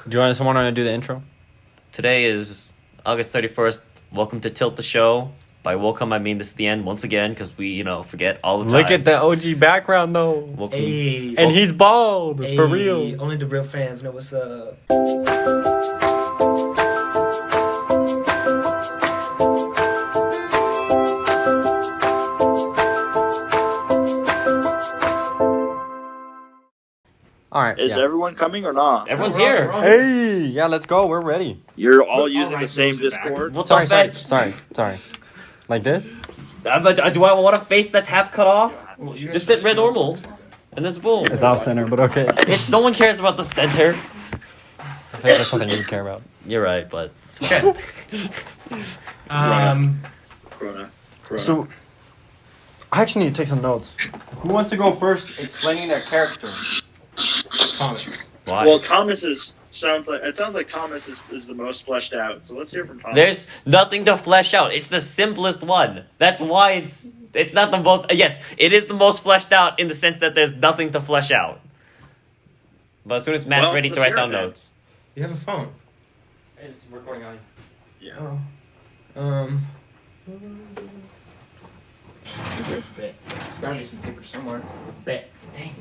Do you want someone to do the intro? Today is August 31st. Welcome to Tilt the Show. By welcome, I mean this is the end once again because we, forget all the time. Look at the OG background though. Hey, and he's bald, for hey, real. Only the real fans know what's up. All right. Is everyone coming or not? Everyone's here. Hey, yeah, let's go. We're ready. You're all using the same Discord? We'll Sorry, talk sorry. Like this? Do I want a face that's half cut off? Just sit red normal. And that's boom. It's off center, but okay. No one cares about the center. I think that's something you care about. You're right, but it's fine. Corona. So, I actually need to take some notes. Who wants to go first explaining their character? Thomas. Why? Well, sounds like Thomas is the most fleshed out. So let's hear from Thomas. There's nothing to flesh out. It's the simplest one. That's why it's not the most. Yes, it is the most fleshed out in the sense that there's nothing to flesh out. But as soon as Matt's ready to write down notes. You have a phone. It's recording on. Yeah. Oh. Bet. There's gotta be some paper somewhere. Bet. Dang.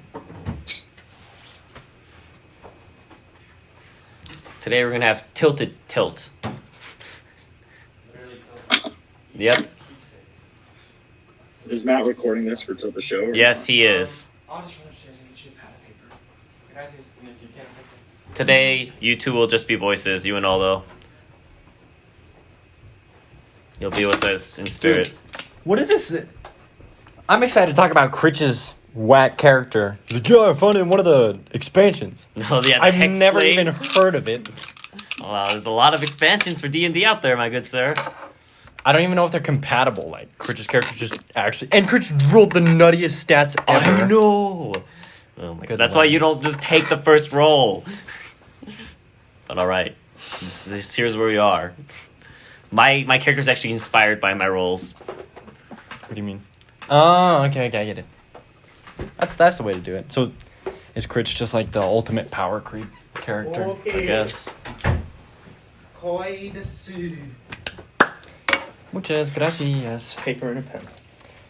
Today we're gonna have tilted tilt. Yep. Is Matt recording this for Tilt the Show? Or Yes, not? he is. Today, you two will just be voices, you and Aldo. You'll be with us in spirit. Dude, what is this? I'm excited to talk about Critch's whack character. He's like, yeah, I found it in one of the expansions. No, yeah, I've Hex never Blade. even heard of it. Well, there's a lot of expansions for D&D out there, my good sir. I don't even know if they're compatible. Like, Critch's character just actually... And Critch rolled the nuttiest stats ever. I know. Oh my god, that's why Lord. you don't just take the first roll. But alright, here's where we are. My character's actually inspired by my rolls. What do you mean? Oh, okay, I get it. That's the way to do it. So, is Critch just like the ultimate power creep character? I guess. Muchas gracias. Paper and a pen.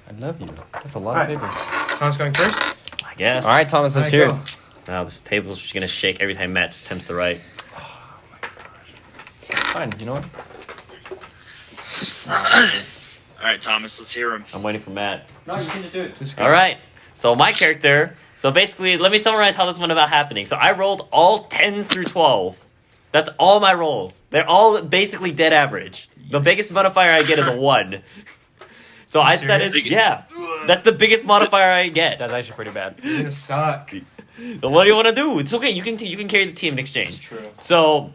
I love you. That's a lot of paper. Thomas going first? I guess. All right, Thomas, let's Alright, hear go. it. Now this table's just gonna shake every time Matt attempts to write. Fine, you know what? All right, Thomas, let's hear him. I'm waiting for Matt. No, you can just do it. Just go. Alright, so my character... So basically, let me summarize how this went about happening. So I rolled all 10s through 12. That's all my rolls. They're all basically dead average. The biggest modifier I get is a 1. So I set it... serious? Yeah. That's the biggest modifier I get. That's actually pretty bad. It's gonna suck. Then what do you want to do? It's okay. You can carry the team in exchange. It's true. So,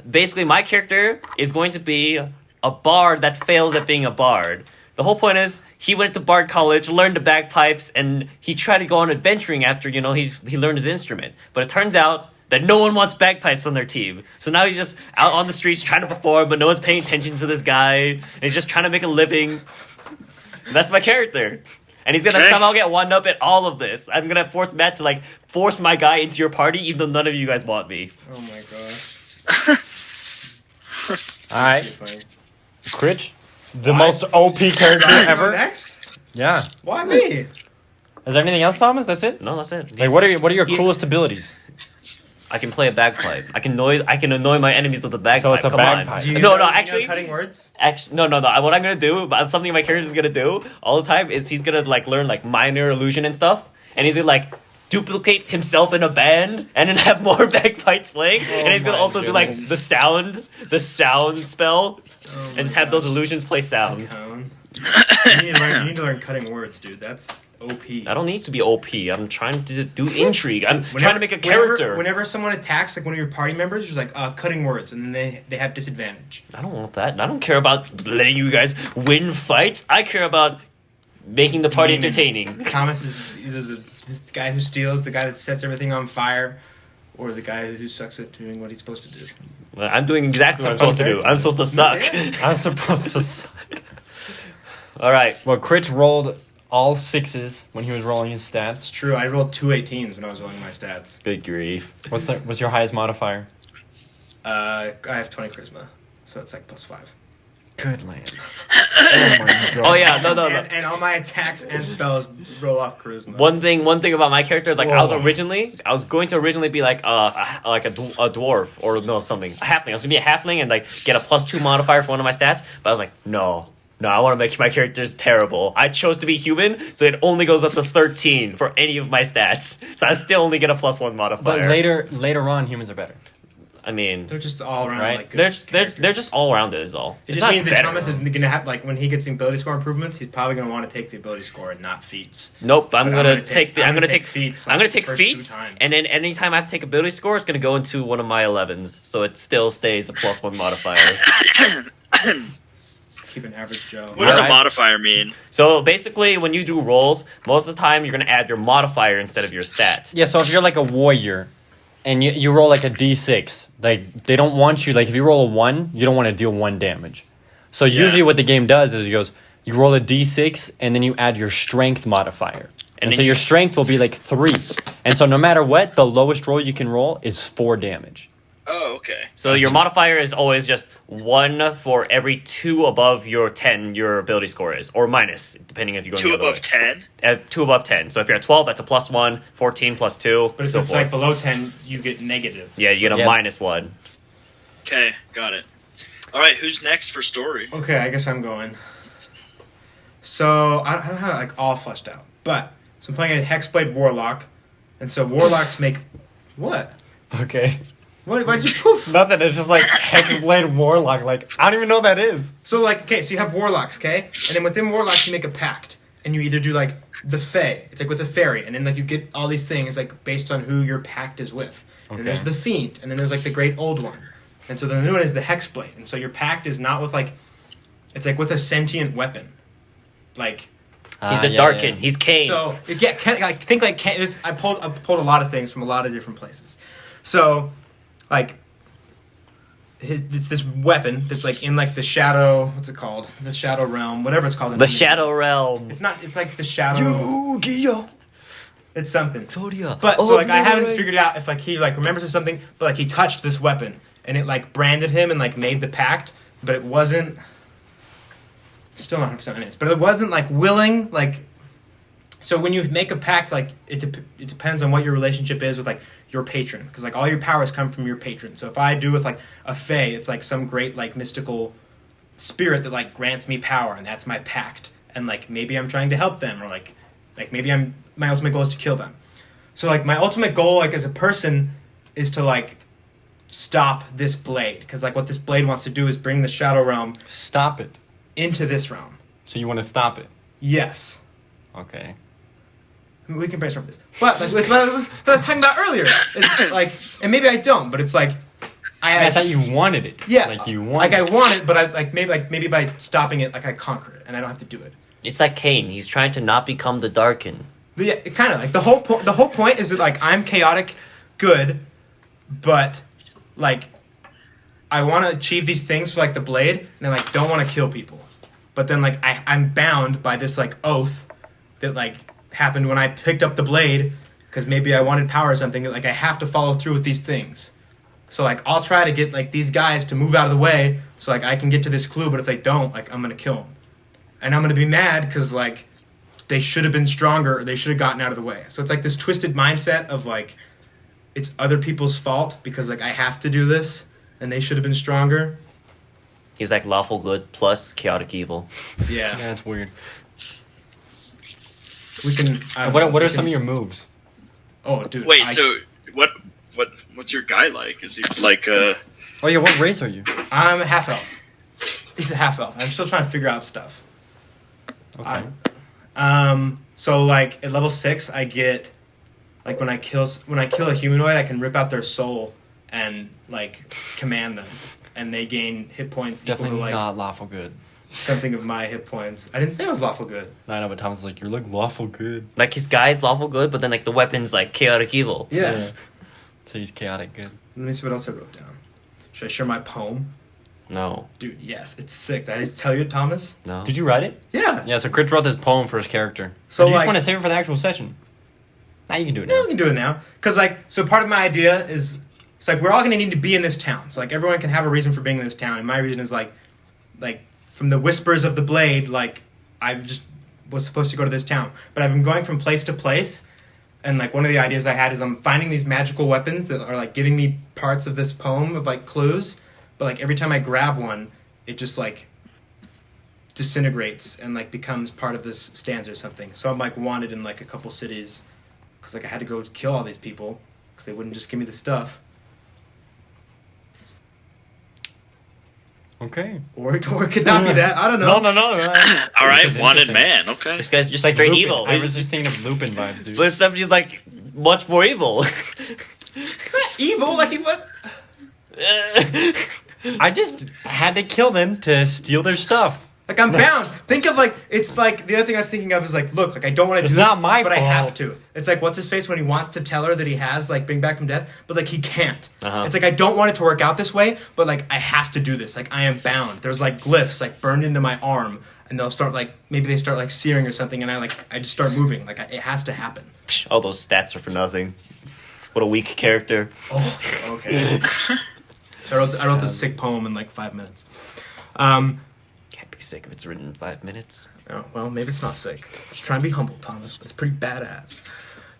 basically, my character is going to be a bard that fails at being a bard. The whole point is he went to bard college, learned the bagpipes, and he tried to go on adventuring after he learned his instrument. But it turns out that no one wants bagpipes on their team. So now he's just out on the streets trying to perform, but no one's paying attention to this guy. And he's just trying to make a living. That's my character. And he's gonna somehow get one up at all of this. I'm gonna force Matt to force my guy into your party, even though none of you guys want me. Oh my gosh. All right, Funny. Critch, the most OP character Go ever. next? Yeah. Why me? Is there anything else, Thomas? That's it. No, that's it. Like, what are your he's- coolest abilities? I can play a bagpipe. I can annoy my enemies with a bagpipe. So it's a Come bagpipe. on. Do you No, know actually, cutting words? no. What I'm gonna do, but something my character's gonna do all the time is he's gonna learn minor illusion and stuff, and he's gonna duplicate himself in a band and then have more bagpipes playing, and he's gonna my also goodness. do the sound spell, Oh and just have those illusions play sounds. Cone. You need to learn cutting words, dude. That's OP. I don't need to be OP. I'm trying to do intrigue. I'm trying to make a character. Whenever someone attacks one of your party members, there's cutting words, and then they have disadvantage. I don't want that. I don't care about letting you guys win fights. I care about making the party entertaining. Thomas is either the guy who steals, the guy that sets everything on fire, or the guy who sucks at doing what he's supposed to do. Well, I'm doing exactly what I'm supposed to do. I'm supposed to suck. I'm supposed to suck. All right. Well, Critch rolled all 6s when he was rolling his It's stats. true. I rolled 2 18s when I was rolling my stats. Good grief. What's your highest modifier? I have 20 charisma, so it's like +5. Good land. Oh my god. Oh yeah, no. And all my attacks and spells roll off charisma. One thing about my character is like I was Whoa. going to originally be like a dwarf or no something, a halfling. I was gonna be a halfling and like get a +2 modifier for one of my stats, but I was like no, I want to make my characters terrible. I chose to be human, so it only goes up to 13 for any of my stats, so I still only get a +1 modifier. But later on, humans are better. I mean, They're just all around Right. like good they're characters. just all around it is all. It It's just not means that better. Thomas is gonna have like when he gets ability score improvements, he's probably gonna want to take the ability score and not feats. Nope, I'm But gonna take feats. I'm gonna like, take the first 2 feats, times. and then anytime I have to take ability score, it's gonna go into one of my 11s, so it still stays a +1 modifier. Just keep an average Joe. What does Alright. a modifier mean? So basically, when you do rolls, most of the time you're gonna add your modifier instead of your stat. Yeah, so if you're like a warrior and you roll like a d6, like they don't want you, like if you roll a 1, you don't want to deal 1 damage. So usually what the game does is you roll a d6 and then you add your strength modifier. And then so you- your strength will be like 3. And so no matter what, the lowest roll you can roll is 4 damage. Oh, okay. So your modifier is always just 1 for every 2 above your 10 your ability score is, or minus, depending if you go 2 the other above way. 10? 2 above 10. So if you're at 12, that's a +1, 14 +2, But if so it's forth. like below 10, you get negative. Yeah, you get a Yeah. -1. Okay, got it. All right, who's next for story? Okay, I guess I'm going. So I don't have it like all fleshed out, but so I'm playing a Hexblade Warlock, and so Warlocks make what? Okay. What? Why'd you poof? Nothing, it's just like Hexblade Warlock. Like, I don't even know what that is. So like, okay, so you have Warlocks, okay, and then within Warlocks you make a pact, and you either do like the Fae, it's like with a fairy, and then like you get all these things like based on who your pact is with. And there's the Fiend, and then there's like the Great Old One, and so the new one is the Hexblade, and so your pact is not with like, it's like with a sentient weapon, like. He's the Darkin. He's Kane. So yeah, like think like I pulled a lot of things from a lot of different places. So, like, it's this weapon that's like in like the shadow. What's it called? The shadow realm, whatever it's called. the Shadow Realm. It's not. It's like the shadow. Yu-Gi-Oh! It's something. Exodia. But so like I haven't figured out if like he like remembers or something. But like he touched this weapon and it like branded him and like made the pact. But it wasn't. Still not 100% honest, but it wasn't like willing, like. So when you make a pact, like it depends on what your relationship is with like your patron, because like all your powers come from your patron. So if I do with like a fae, it's like some great like mystical spirit that like grants me power, and that's my pact. And like maybe I'm trying to help them, or like maybe my ultimate goal is to kill them. So like my ultimate goal, like as a person, is to like stop this blade, because like what this blade wants to do is bring the Shadow Realm Stop it. into this realm. So you want to stop it? Yes. Okay. I mean, we can brainstorm this. But like what I was talking about earlier. It's like, and maybe I don't, but it's like I thought you wanted it. yeah, Like you like wanted I want it, but I maybe by stopping it, like I conquer it, and I don't have to do it. It's like Kane. He's trying to not become the Darkin. But yeah, it kind of like the whole point is that like I'm chaotic, good, but like I want to achieve these things for like the blade, and I like don't want to kill people, but then like I'm bound by this like oath that like happened when I picked up the blade, because maybe I wanted power or something, that like I have to follow through with these things. So like I'll try to get like these guys to move out of the way so like I can get to this clue, but if they don't, like I'm gonna kill them, and I'm gonna be mad because like they should have been stronger, or they should have gotten out of the way. So it's like this twisted mindset of like it's other people's fault because like I have to do this and they should have been stronger. He's like lawful good plus chaotic evil. Yeah, Yeah, it's weird. we can. What are some of your moves? Oh, dude. Wait, so what's your guy like? Is he like Oh yeah, what race are you? I'm a half elf. He's a half elf. I'm still trying to figure out stuff. Okay. So like at level 6, I get like when I kill a humanoid, I can rip out their soul and like command them, and they gain hit points equal Definitely to like not lawful good. something of my hit points. I didn't say I was lawful good. No, I know, but Thomas is like, you're like lawful good. Like his guy's lawful good, but then like the weapon's like chaotic evil. Yeah. So he's chaotic good. Let me see what else I wrote down. Should I share my poem? No. Dude, yes, it's sick. Did I tell you, Thomas? No. Did you write it? Yeah. Yeah, so Crit wrote this poem for his character. So, So do you like- just want to save it for the actual session? Now you can do it Yeah, now. we can do it now. Because, like, so part of my idea is So like we're all gonna need to be in this town. So like everyone can have a reason for being in this town, and my reason is like from the whispers of the blade, like I just was supposed to go to this town, but I've been going from place to place, and like one of the ideas I had is I'm finding these magical weapons that are like giving me parts of this poem of like clues, but like every time I grab one, it just like disintegrates and like becomes part of this stanza or something. So I'm like wanted in like a couple cities because like I had to go kill all these people because they wouldn't just give me the stuff. Okay. Or it could not be that. I don't know. No. All This right, is wanted interesting. man. Okay. This guy's just Like straight Lupin. evil. I was just thinking of Lupin vibes, dude. But somebody's like much more evil. Evil, like he what? I just had to kill them to steal their stuff. Like I'm bound. Think of like it's like the other thing I was thinking of is like look, like I don't want to It's do this, not my but I fault. have to. It's like what's his face when he wants to tell her that he has like bring back from death, but like he can't. Uh-huh. It's like I don't want it to work out this way, but like I have to do this. Like I am bound. There's like glyphs like burned into my arm, and they'll start like maybe they start like searing or something, and I just start moving. Like it has to happen. All those stats are for nothing. What a weak character. Oh, okay. So I wrote this sick poem in like 5 minutes. Can't be sick if it's written in 5 minutes. Oh, well, maybe it's not sick. Just try and be humble, Thomas. It's pretty badass.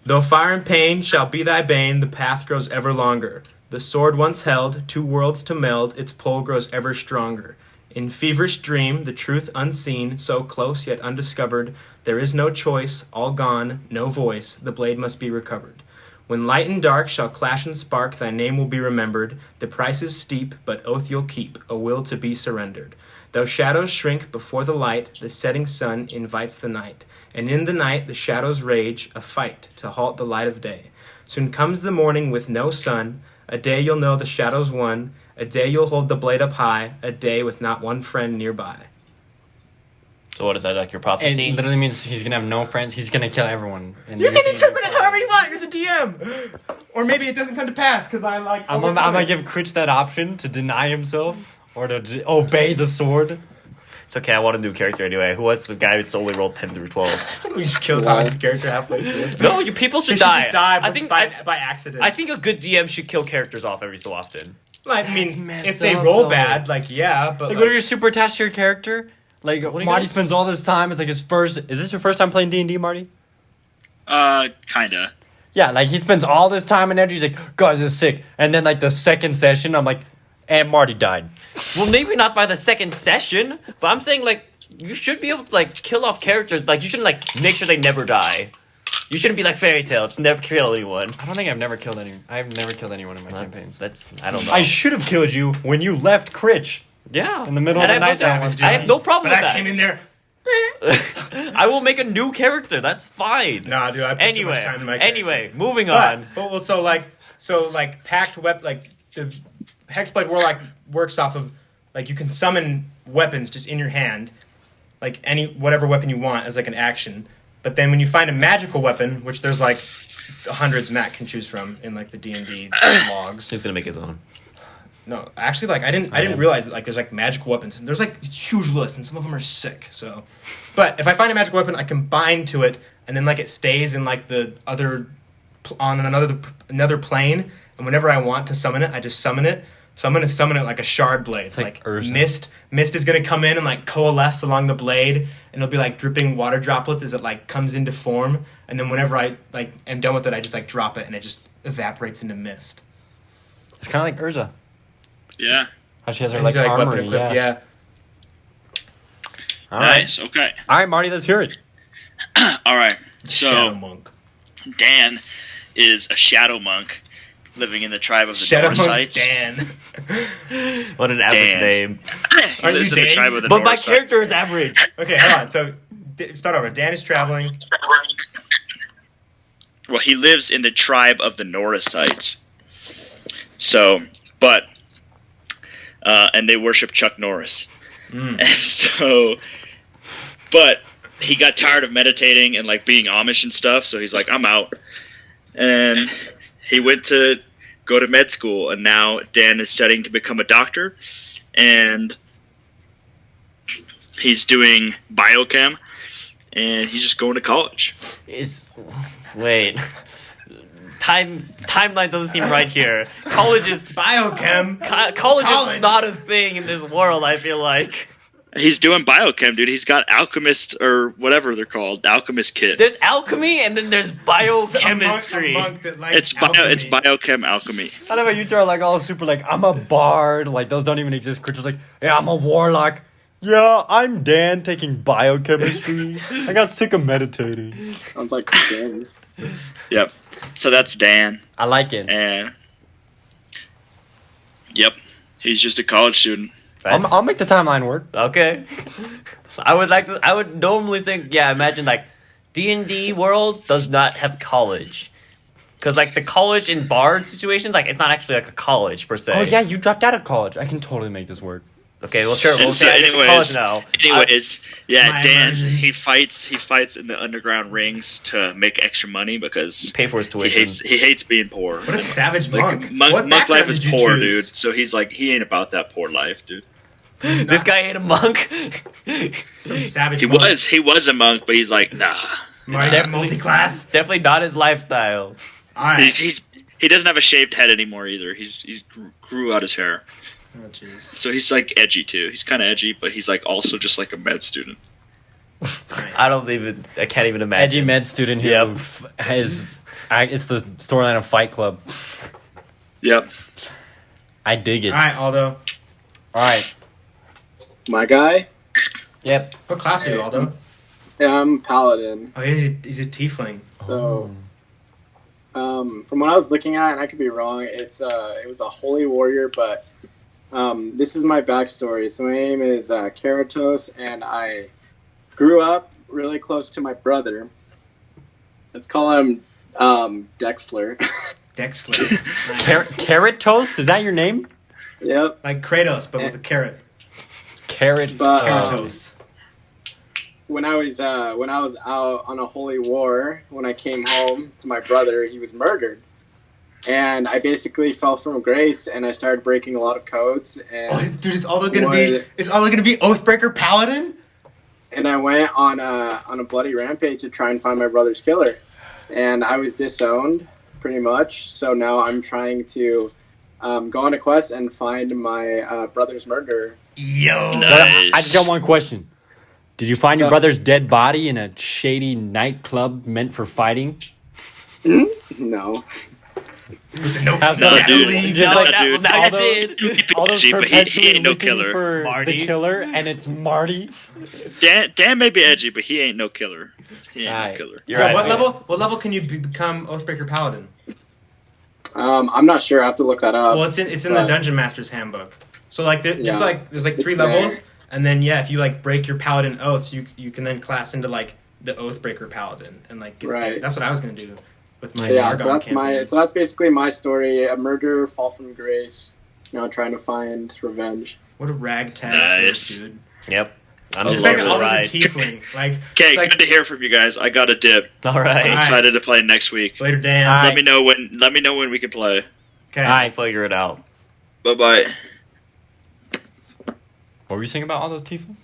Though fire and pain shall be thy bane, the path grows ever longer. The sword once held, two worlds to meld, its pull grows ever stronger. In feverish dream, the truth unseen, so close yet undiscovered, there is no choice, all gone, no voice, the blade must be recovered. When light and dark shall clash and spark, thy name will be remembered. The price is steep, but oath you'll keep, a will to be surrendered. Though shadows shrink before the light, the setting sun invites the night. And in the night the shadows rage, a fight to halt the light of day. Soon comes the morning with no sun, a day you'll know the shadows won, a day you'll hold the blade up high, a day with not one friend nearby. So what is that, like your It prophecy? literally means he's gonna have no friends. He's gonna kill everyone. And You can interpret it however you want, you're the DM! Or maybe it doesn't come to pass, because I like... I'm gonna give Critch that option to deny himself or to obey the sword. It's okay, I want a new character anyway. Who wants the guy who's only rolled 10 through 12? We just killed Thomas' character halfway through. No, you people should They should die. just die I think by accident. I think a good DM should kill characters off every so often. I mean, messed if they up, roll though. bad, like, yeah, but... Like, what if you're super attached to your character? Like, do you Marty got? spends all this time. It's like his first. Is this your first time playing D&D, Marty? Kinda. Yeah, like he spends all this time and energy. He's like, guys, this is sick. And then like the second session, I'm like, and Marty died. Well, maybe not by the second session, but I'm saying like you should be able to like kill off characters. Like you shouldn't like make sure they never die. You shouldn't be like Fairy Tail, just never kill anyone. I don't think I've never killed anyone. I've never killed anyone in my campaigns. That's I don't know. I should have killed you when you left Critch. yeah, in the middle And of the I night. have- I have no problem But with I came that. in there... I will make a new character. That's fine. Nah, dude, I put too much time in my character. Anyway, moving on. But well, so like packed like the Hexblade Warlock works off of like you can summon weapons just in your hand, like whatever weapon you want as like an action. But then when you find a magical weapon, which there's like hundreds Matt can choose from in like the D&D logs. He's gonna make his own. No, actually, like I didn't realize that like there's like magical weapons and there's like huge lists and some of them are sick. So, but if I find a magical weapon, I can bind to it and then like it stays in like the other on another plane. And whenever I want to summon it, I just summon it. So I'm gonna summon it like a shard blade. It's like Urza. Mist is gonna come in and like coalesce along the blade, and it'll be like dripping water droplets as it like comes into form. And then whenever I like am done with it, I just like drop it and it just evaporates into mist. It's kind of like Urza. Yeah. How she has her And like he's, armory. weapon equipped, Yeah. All right. Nice. Okay. All right, Marty. Let's hear it. All right. Shadow So monk. Dan is a shadow monk living in the tribe of the Shadow monk Norris-ites. Dan. What an average Dan. name. He Aren't lives you in the Dan? tribe of the But my Norris-ites. character is average. Okay, hold on. So start over. Dan is traveling. Well, he lives in the tribe of the Norris-ites. So, but, and they worship Chuck Norris. And so, but he got tired of meditating and like being Amish and stuff. So he's like, I'm out. And he went to go to med school. And now Dan is studying to become a doctor. And he's doing biochem. And he's just going to college. Wait. timeline doesn't seem right here. College is Biochem. college College. is not a thing in this world. I feel like He's doing biochem, dude. He's got alchemist or whatever they're called, alchemist kit. there's alchemy and then there's biochemistry. A monk that likes It's biochem alchemy. I know you two are like all super like I'm a bard. Like those don't even exist. Creatures like yeah, I'm a warlock. Yeah, I'm Dan taking biochemistry. I got sick of meditating. Sounds like Sims. Yep. So that's Dan, I like it. and yep, he's just a college student. I'll make the timeline work. Okay. I would normally think, imagine like D&D world does not have college. Cuz like the college in bard situations, like it's not actually like a college per se. Oh yeah, you dropped out of college. I can totally make this work. Okay, well sure, we'll And so say I get to college now. Anyways, My Dan, immersion. he fights in the underground rings to make extra money because Pay for his he tuition. hates being poor. What a savage Like, monk. What monk life background is did you poor, choose? dude. So he's like, he ain't about that poor life, dude. This guy ain't a monk. Some savage He monk. was a monk, but he's like, nah. Definitely multi-class. Definitely not his lifestyle. Alright. He doesn't have a shaved head anymore either. He's grew out his hair, Oh, jeez. so he's like edgy too. He's kind of edgy, but he's like also just like a med student. I can't even imagine. Edgy med student who Yep. it's the storyline of Fight Club. Yep. I dig it. Alright, Aldo. All right. My guy? Yep. What class are you, Aldo? I'm Paladin. Oh, he's a tiefling. So, from what I was looking at, and I could be wrong, it was a holy warrior, but this is my backstory. So my name is Keratos, and I grew up really close to my brother. Let's call him Dexler. Dexler. Nice. Carrot toast? Is that your name? Yep. Like Kratos, but with a carrot. Carrot. But, Keratos. when I was out on a holy war, when I came home to my brother, he was murdered, and I basically fell from grace, and I started breaking a lot of codes. And Oh, dude, is Aldo gonna be Oathbreaker Paladin? and I went on a bloody rampage to try and find my brother's killer, and I was disowned pretty much. So now I'm trying to go on a quest and find my brother's murderer. Yo. Nice. I just got one question. Did you find your So- brother's dead body in a shady nightclub meant for fighting? No. With the no Have No, some- dude. Just No, like dude. now you Aldo- did. Aldo's Edgy, but he perpetually ain't no looking killer. for Marty. the killer, and it's Marty. Dan may be edgy, but he ain't no killer. He ain't Alright. no killer. You're Yo, right. what level can you become Oathbreaker Paladin? I'm not sure. I have to look that up. Well, it's in the Dungeon Master's Handbook. So like there's Yeah. there's like 3 It's levels, there. and then if you like break your Paladin oaths, you can then class into like the Oathbreaker Paladin, and like Right. that's what I was gonna do with my Yeah, Dargon so that's campaign. so that's basically my story. A murderer, fall from grace, trying to find revenge. What a ragtag Nice. group, dude! Yep. I'm Just just like like Aldo's right. a tiefling. Like Okay, it's like good to hear from you guys. I got a dip. All right. I'm excited to play next week. later, Dan. Alright. Let me know when we can play. Okay. I'll figure it out. Bye bye. What were you saying about all those tiefling?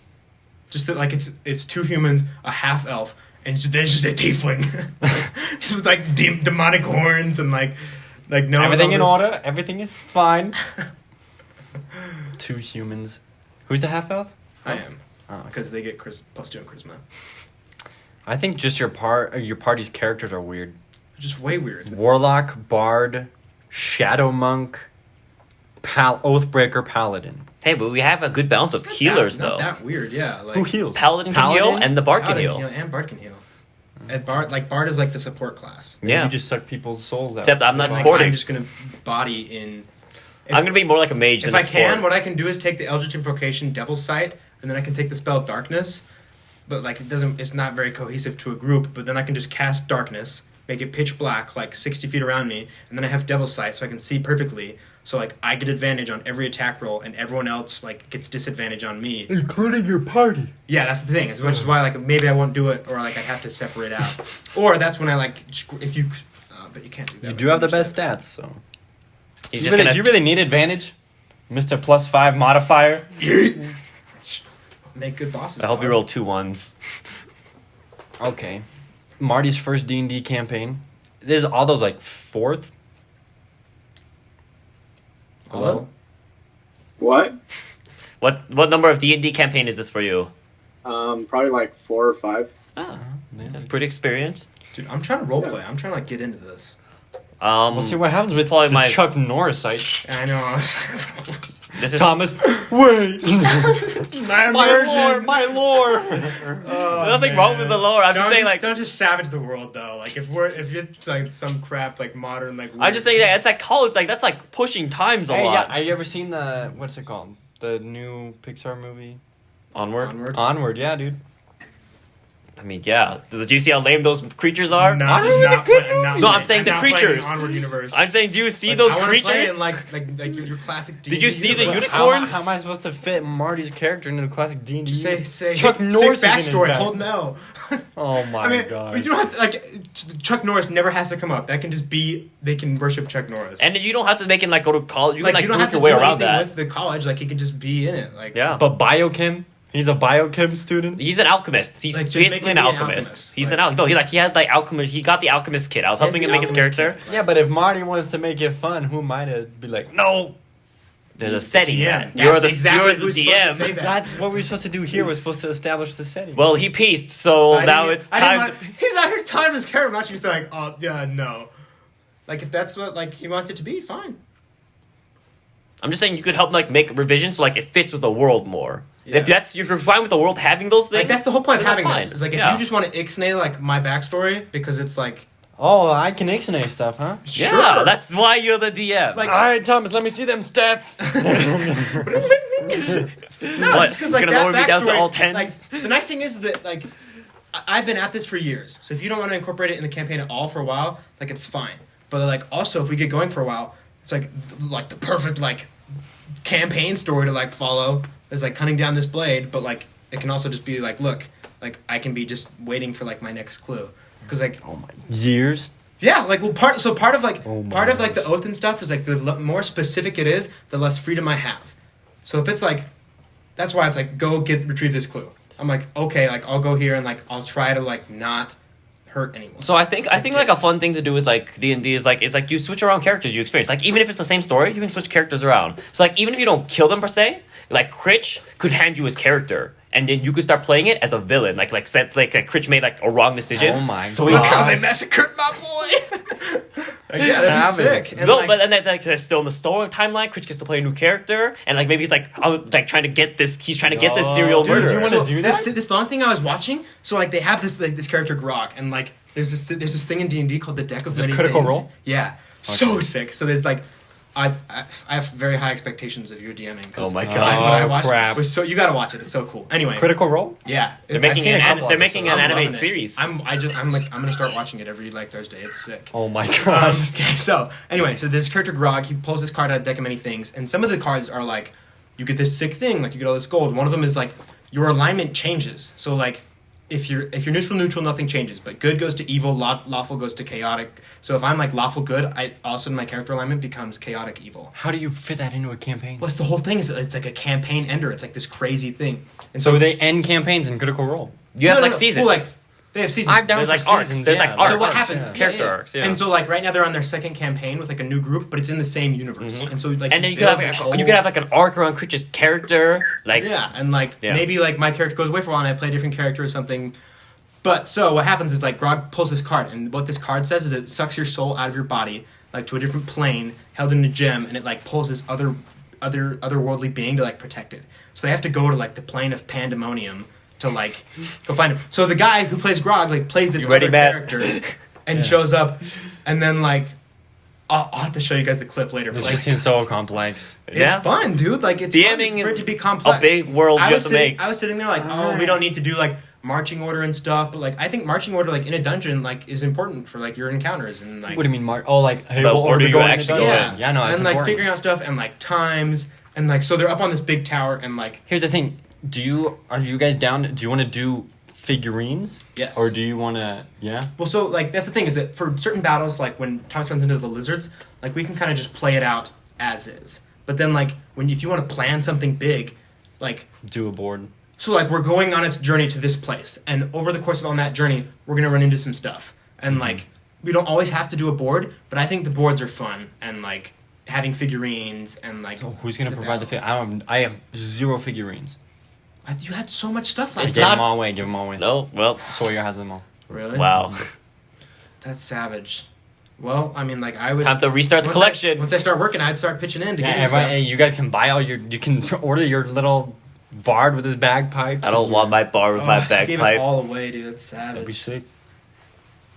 Just that like it's 2 humans, a half elf, and then it's just a tiefling. Just with like demonic horns and like no. Everything in order. Everything is fine. 2 humans. Who's the half elf? I am Oh, okay. because they get +2 in charisma. I think just your party's characters are weird. Just way weird. Warlock, bard, shadow monk, oathbreaker, paladin. Hey, but we have a good balance of healers Not though. that weird, yeah. Like, Who heals? Paladin can heal and the bard can Paladin heal. and Bard can heal. And Bard is like the support class. Yeah. You just suck people's souls out. Except I'm not Like, supporting. I'm just gonna body in. I'm gonna be more like a mage If than I a support. can, what I can do is take the Eldritch Invocation Devil's Sight, and then I can take the spell Darkness. But like it's not very cohesive to a group. But then I can just cast Darkness, make it pitch black, like 60 feet around me, and then I have Devil's Sight, so I can see perfectly. So like I get advantage on every attack roll, and everyone else like gets disadvantage on me. Including your party. Yeah, that's the thing. Which is why like maybe I won't do it, or like I have to separate out, or that's when I like if you. But you can't do that. You with do have the Thunderstep. best stats, so. He's Do you, just really, gonna. do you really need advantage? Mr. +5 modifier? Make good bosses. I hope you dog. roll 2 1s. Okay. Marty's first D&D campaign. Is all those like 4th? Hello? What? What number of D&D campaign is this for you? Probably like 4 or 5. Oh, pretty experienced. Dude, I'm trying to roleplay. I'm trying to like get into this. We'll see what happens with probably the my- Chuck-Norris-ites. I know. This is Thomas, wait! My my lore! nothing wrong with the lore. I'm just saying, like, don't just savage the world though. Like if it's like some crap like modern like. I'm just saying that it's like college. Like that's like pushing times a Hey, lot. yeah, have you ever seen the, what's it called? The new Pixar movie? Onward. Onward, yeah, dude. I mean, yeah. Did you see how lame those creatures are? No, I'm saying the creatures. Onward universe. I'm saying, do you see those I wanna creatures? play in like your classic. Did you see the universe. unicorns? How am I supposed to fit Marty's character into the classic D&D? Just say Chuck Norris say is in backstory. his Hold Mel. Oh my I mean, god. we don't have to, like Chuck Norris never has to come up. That can just be they can worship Chuck Norris. And you don't have to make it like go to college. You like can you like don't have work to your do way anything around that. with the college. Like he can just be in it. Like Yeah. But biochem? He's a biochem student? He's an alchemist. He's Like, just basically make an him be an alchemist. alchemist. He's Like- an alchemist. No, he had like alchemist. He got the alchemist kit. I was helping the him make his alchemist character. kit. Yeah, but if Marty wants to make it fun, who am I to be like, no? There's a setting. DM. You're That's the exactly you're the who's supposed to say DM. that. That's what we're supposed to do here. We're supposed to establish the setting. Well, he pieced, so I now didn't- it's I didn't time. want- He's out here telling his character. I'm not just like, oh yeah, no. Like if that's what like he wants it to be, fine. I'm just saying you could help like make revisions so like it fits with the world more. Yeah. If you're fine with the world having those things, Like that's the whole point of then having that's this. fine. Is like if Yeah. you just want to ixnay like my backstory because it's like oh, I can ixnay stuff, huh? Yeah, sure. that's why you're the DM. Like- All right, Thomas, let me see them stats. No, What? just because You're like gonna that lower me down to backstory, all tens? Like the nice thing is that like I've been at this for years, so if you don't want to incorporate it in the campaign at all for a while, like it's fine. But like also if we get going for a while, it's like the perfect like campaign story to like follow is like cutting down this blade, but like it can also just be like look, like I can be just waiting for like my next clue because like Oh my years. yeah, like well, part of like Oh my part of like the oath and stuff is like the more specific it is, the less freedom I have. So if it's like, that's why it's like go retrieve this clue. I'm like okay, like I'll go here and like I'll try to like not hurt anyone. So I think like a fun thing to do with like D&D is like you switch around characters you experience. Like even if it's the same story, you can switch characters around. So like even if you don't kill them per se, like Critch could hand you his character, and then you could start playing it as a villain. Like Critch made like a wrong decision. Oh my So Look he how they massacred my boy. Like, yeah, that'd be Savage. sick. And, no, like, but then like they're still in the story timeline. Critch gets to play a new character, and like maybe he's like like trying to get this. He's trying to get this serial Dude, murderer. do you wanna so do that? This long thing I was watching. So like they have this like, this character Grog, and like there's this thing in D&D called the Deck of this Many Critical Things. Role? Yeah, so sick. So there's like I have very high expectations of your DMing. 'cause Oh my I- God. I Oh, watched- crap. it was so you gotta watch it. It's so cool. Anyway, Critical Role? yeah, They're it's- making seen a an couple they're making an I'm animated loving it. series. I'm gonna start watching it every like Thursday. It's sick. Oh my gosh. Okay, so anyway, so this character Grog, he pulls this card out of Deck of Many Things, and some of the cards are like, you get this sick thing, like you get all this gold. One of them is like your alignment changes. So like, if you're neutral, nothing changes. But good goes to evil, lawful goes to chaotic. So if I'm like lawful good, all of a sudden my character alignment becomes chaotic evil. How do you fit that into a campaign? What's the whole thing? Is it's like a campaign ender. It's like this crazy thing. And So they end campaigns in Critical Role. You have No, no, like no. seasons. Well, like, they have seasons. I've done There's for like arcs. seasons, There's yeah. like arcs. So what happens? Character arcs. Yeah. And so like right now they're on their second campaign with like a new group, but it's in the same universe. And so like and then you could build have this whole- like an arc around Critch's character. Like yeah, and like Yeah. maybe like my character goes away for a while and I play a different character or something. But so what happens is like Grog pulls this card, and what this card says is it sucks your soul out of your body like to a different plane held in a gem, and it like pulls this otherworldly being to like protect it. So they have to go to like the plane of pandemonium to like go find him. So the guy who plays Grog like plays this You ready, other Matt? character and shows up, and then like I'll have to show you guys the clip later. But This like, just seems so complex. it's Yeah. fun, dude. Like it's DMing fun for it is to be complex. a big world you have to make. I was sitting there like, oh, we don't need to do like marching order and stuff, but like I think marching order like in a dungeon like is important for like your encounters and like What do you mean, Mark? Oh, like, hey, The what order we you going to actually do? go yeah, in. Yeah, no, it's and like important. figuring out stuff and like times and like so they're up on this big tower and like Here's the thing. Are you guys down? Do you want to do figurines? Yes. Or do you want to, yeah? well so like that's the thing is that for certain battles like when Thomas runs into the lizards like we can kind of just play it out as is, but then like if you want to plan something big like Do a board. so like we're going on its journey to this place, and over the course of on that journey, we're gonna run into some stuff, and like we don't always have to do a board, but I think the boards are fun and like having figurines and like. So who's gonna provide the I have 0 figurines. You had so much stuff last Give time. them all away. Give them all away. No, well, Sawyer has them all. Really? wow. That's savage. Well, I mean, like I would. Time to restart the collection. Once I start working, I'd start pitching in to Yeah, getting everybody, stuff. hey, you guys can buy all your. You can order your little bard with his bagpipes. I don't want my bar with my I gave it bagpipe. all away, dude. That's That'd be savage. sick.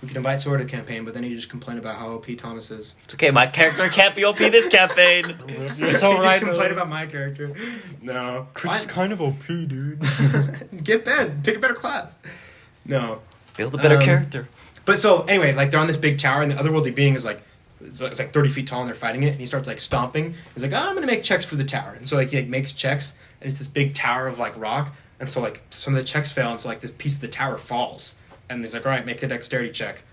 We can invite Sword to campaign, but then you just complain about how OP Thomas is. It's okay, my character can't be OP this campaign. You're so You right. just complain about my character. No. Chris is kind of OP, dude. Get bad. Pick a better class. No. Build a better Um, character. But so anyway, like they're on this big tower, and the otherworldly being is like, it's like 30 feet tall, and they're fighting it. And he starts like stomping. He's like, I'm gonna make checks for the tower, and so like he like, makes checks, and it's this big tower of like rock, and so like some of the checks fail, and so like this piece of the tower falls, and he's like, all right, make a dexterity check,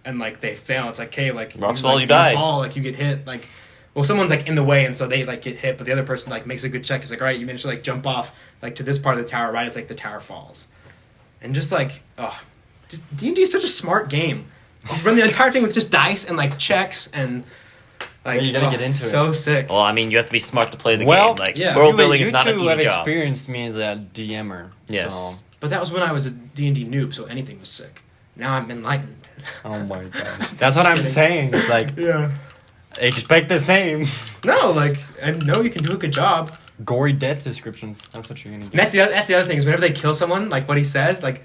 and like they fail. It's like, okay, like Rocks like, fall, you die. fall, like you get hit, like. Well, someone's like in the way, and so they like get hit, but the other person like makes a good check. He's like, all right, you managed to like jump off like to this part of the tower right as like the tower falls, and just like D&D is such a smart game. You run the entire thing with just dice and like checks and like You gotta get into so sick. Well, I mean, you have to be smart to play the Well, game. Like, yeah. world building you is not an two easy have job. experienced me as a DMer. Yes. So, But that was when I was a D&D noob, so anything was sick. Now I'm enlightened. oh my gosh. That's what I'm kidding. saying. It's like, Yeah. expect the same. No, like I know you can do a good job. Gory death descriptions. That's what you're gonna And get. that's the other thing is whenever they kill someone, like what he says, like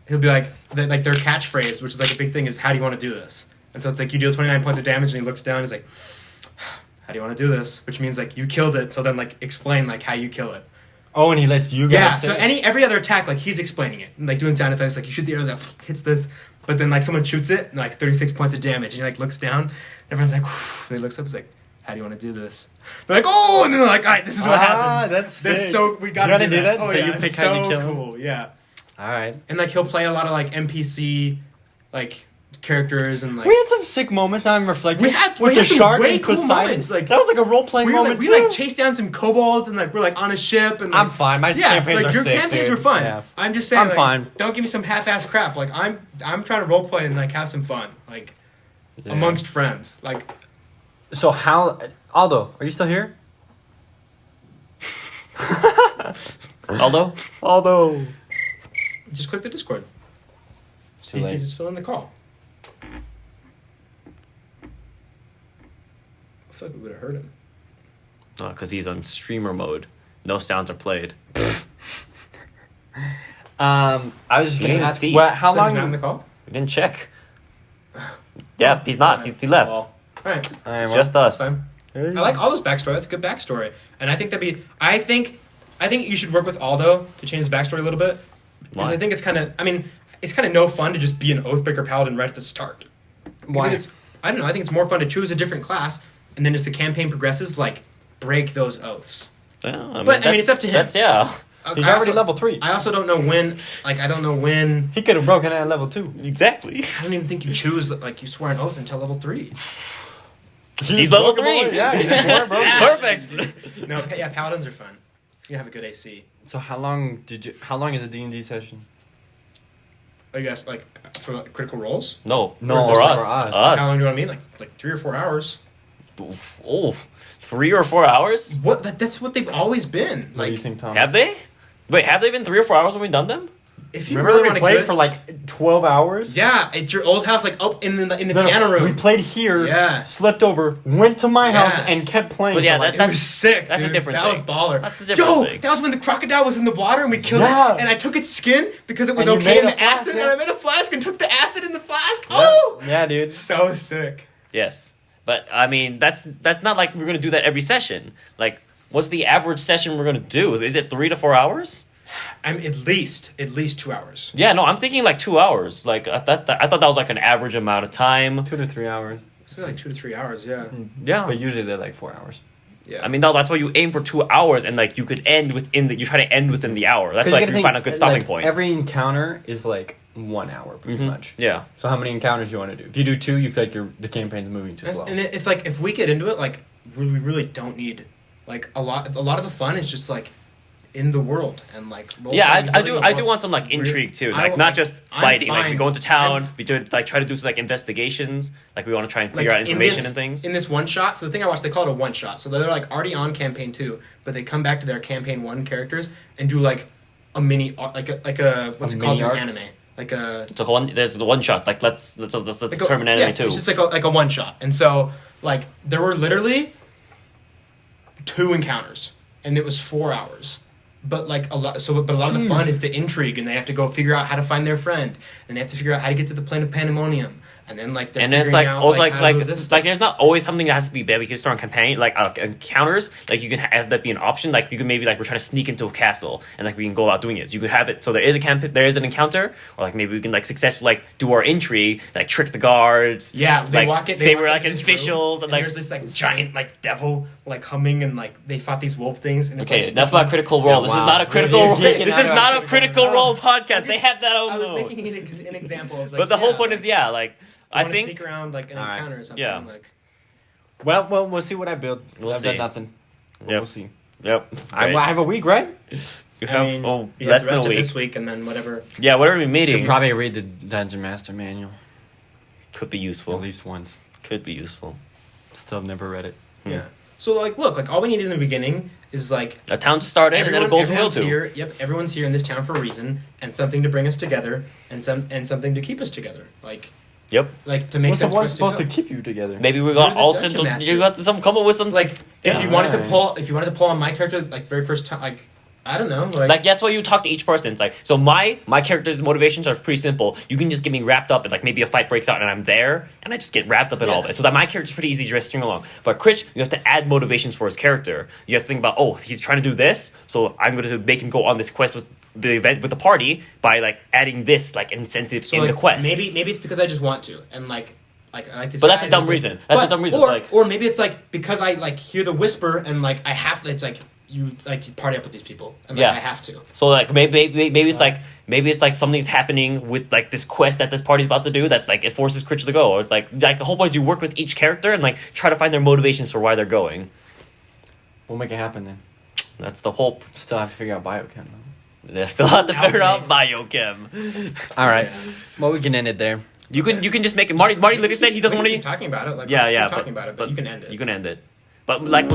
he'll be like like their catchphrase, which is like a big thing, is how do you want to do this? And so it's like you deal 29 points of damage, and he looks down, he's like, how do you want to do this? Which means like you killed it, so then like explain like how you kill it. Oh, and he lets you guys Yeah, say so it? every other attack, like he's explaining it, and like doing sound effects, like you shoot the arrow that hits this, but then like someone shoots it, and like 36 points of damage, and he like looks down, and everyone's like, and he looks up, he's like, how do you want to do this? They're like, oh, and they're like, all right, this is what happens. That's sick. So we gotta Do you do wanna that. do that? Oh So yeah, you pick it's how you so kill him? cool. Yeah, All right. and like he'll play a lot of like NPC, like characters and like. We had some sick moments. I'm reflecting. We had with the some shark way and cool Poseidon. moments, like- that was like a role playing we moment we too. like chased down some kobolds and like we're like on a ship and like, I'm fine. My yeah, campaigns like are your sick, campaigns dude. were fun. Yeah. I'm just saying, I'm like, fine. Don't give me some half-ass crap. Like I'm trying to role play and like have some fun, like Yeah. amongst friends. Like So how, Aldo? Are you still here? Aldo? Aldo. just click the Discord. See Too if late. he's still in the call. I feel like we would have heard him. Oh, because he's on streamer mode. No sounds are played. I was just You gonna didn't ask. see. Well, how So he's not in the long? call? We didn't check. Yeah, he's not. He left. All right. It's just us. Fine. I like Aldo's backstory. That's a good backstory, and I think that'd be. I think you should work with Aldo to change his backstory a little bit, because Why? I think it's kind of. I mean, it's kind of no fun to just be an Oathbreaker Paladin right at the start. Why? I think I don't know. I think it's more fun to choose a different class, and then as the campaign progresses, like break those oaths. Yeah, But, I mean, it's up to him. That's yeah. He's I already also- level 3. I also don't know when. Like, I don't know when. He could have broken it at level 2. Exactly. I don't even think you choose. Like, you swear an oath until level 3. He's level 3. Yeah, he's more broken. Perfect. No, yeah, paladins are fun. You have a good AC. So how long is a D&D session? Oh, you guys like for like, critical roles? No, No, for for us. us. How long do you know what I mean? Like 3 or 4 hours. Oh, 3 or 4 hours? What? That's what they've always been. What do you Like, think, Tom? Have they? Wait, have they been 3 or 4 hours when we've done them? if you Remember really we want to played good, for like 12 hours? yeah, at your old house, like up in the No, piano room. We played here, Yeah. slept over, went to my house, Yeah. and kept playing. But yeah, for like, It was sick. that's a dude. different That thing. was baller. That's a different Yo, thing. that was when the crocodile was in the water and we killed Yeah. it. And I took its skin because it was And you okay in made the a flask, acid. yeah. And I made a flask and took the acid in the flask. Oh, yeah, dude. so sick. Yes. But I mean, that's not like we're gonna do that every session. Like, what's the average session we're gonna do? Is it 3 to 4 hours? I'm at least 2 hours. Yeah, no, I'm thinking like 2 hours. Like I thought that was like an average amount of time. 2 to 3 hours. So like 2 to 3 hours. Yeah. Yeah. But usually they're like 4 hours. Yeah. I mean, no, that's why you aim for 2 hours, and like you could end you try to end within the hour. That's like you find a good stopping point. Every encounter is like 1 hour, pretty much. Yeah. So how many encounters do you want to do? If you do 2, you feel like the campaign's moving too slow. And it's like if we get into it, like we really don't need like a lot of the fun is just like in the world and like Yeah, I do. building a I do world. want some like We're- intrigue too, I like not just I'm fighting. Like we fine. go into town, I'm- we do like try to do some like investigations. Like we want to try and figure like out in information this, and things. in this one shot. So the thing I watched, they call it a one shot. So they're like already on campaign 2, but they come back to their campaign 1 characters and do like a mini like a what's A it called in mini arc? anime, like a It's a one. There's the one shot. Like let's like determine a, anime yeah, too. it's just like a one shot. And so like there were literally 2 encounters, and it was 4 hours. But like a lot of the fun is the intrigue, and they have to go figure out how to find their friend, and they have to figure out how to get to the plane of pandemonium, and then like they're And then it's figuring like out, also how to like resist like it. there's not always something that has to be bad. We can start on campaign like encounters. Like you can have that be an option. Like you can maybe like we're trying to sneak into a castle and like we can go about doing it. So you could have it. So there is an encounter, or like maybe we can like successfully like do our intrigue, like trick the guards. Yeah, they like, walk it. They say walk we're into like this officials room, and like. there's this like giant like devil like humming, and like they fought these wolf things. And it's, Okay, like, enough stuff about Critical Role. Yeah, This is wow. not a Critical You're Role. saying This it's is not not a a Critical Critical Role podcast. They just- have that I on was though. making an example of like. But the whole yeah, point is, yeah, like I wanna think sneak around like an Alright. encounter or something. Yeah. Like, Well, we'll see what I build. We'll I've see. done nothing. Yep. We'll see. Yep. I have a week, right? You have you have less the than rest a of week. this week, and then whatever. Yeah, whatever we Should meeting probably read the Dungeon Master manual could be at useful. least once. Could be useful. Still have never read it. Yeah. So like, look, like all we need in the beginning is like A town to start in, and then a goal to heal everyone's to. here. Yep, everyone's here in this town for a reason, and something to bring us together, and something to keep us together. Yep. Like to make What's sense for what's us to supposed go. to keep you together? Maybe we You're got the all dungeon central. master. You got to come up with some. Like if Yeah, you wanted right. to pull, on my character, like very first time, like I don't know, Like that's why you talk to each person. It's like so my character's motivations are pretty simple. You can just get me wrapped up in like maybe a fight breaks out and I'm there and I just get wrapped up in all of Yeah. it. So that my character's pretty easy to just string along. But Critch, you have to add motivations for his character. You have to think about he's trying to do this, so I'm going to make him go on this quest with the event with the party by like adding this like incentive so in like, the quest. Maybe it's because I just want to, and like I like this. But that's guy, a dumb it's like- reason. That's a dumb reason. Or, It's like- or maybe it's like because I like hear the whisper and like I have to. It's like you party up with these people and like Yeah. I have to. So like maybe it's like something's happening with like this quest that this party's about to do that like it forces Critch to go. Or it's like the whole point is you work with each character and like try to find their motivations for why they're going. We'll make it happen then. That's the whole. Still have to figure out biochem though. They still have to figure out Alchemy. biochem. All right. Yeah. Well, we can end it there. You can just make it. Marty literally said he doesn't We want can to. keep talking about it. Like Yeah, let's yeah. keep talking about it, but you can end it. You can end it. But like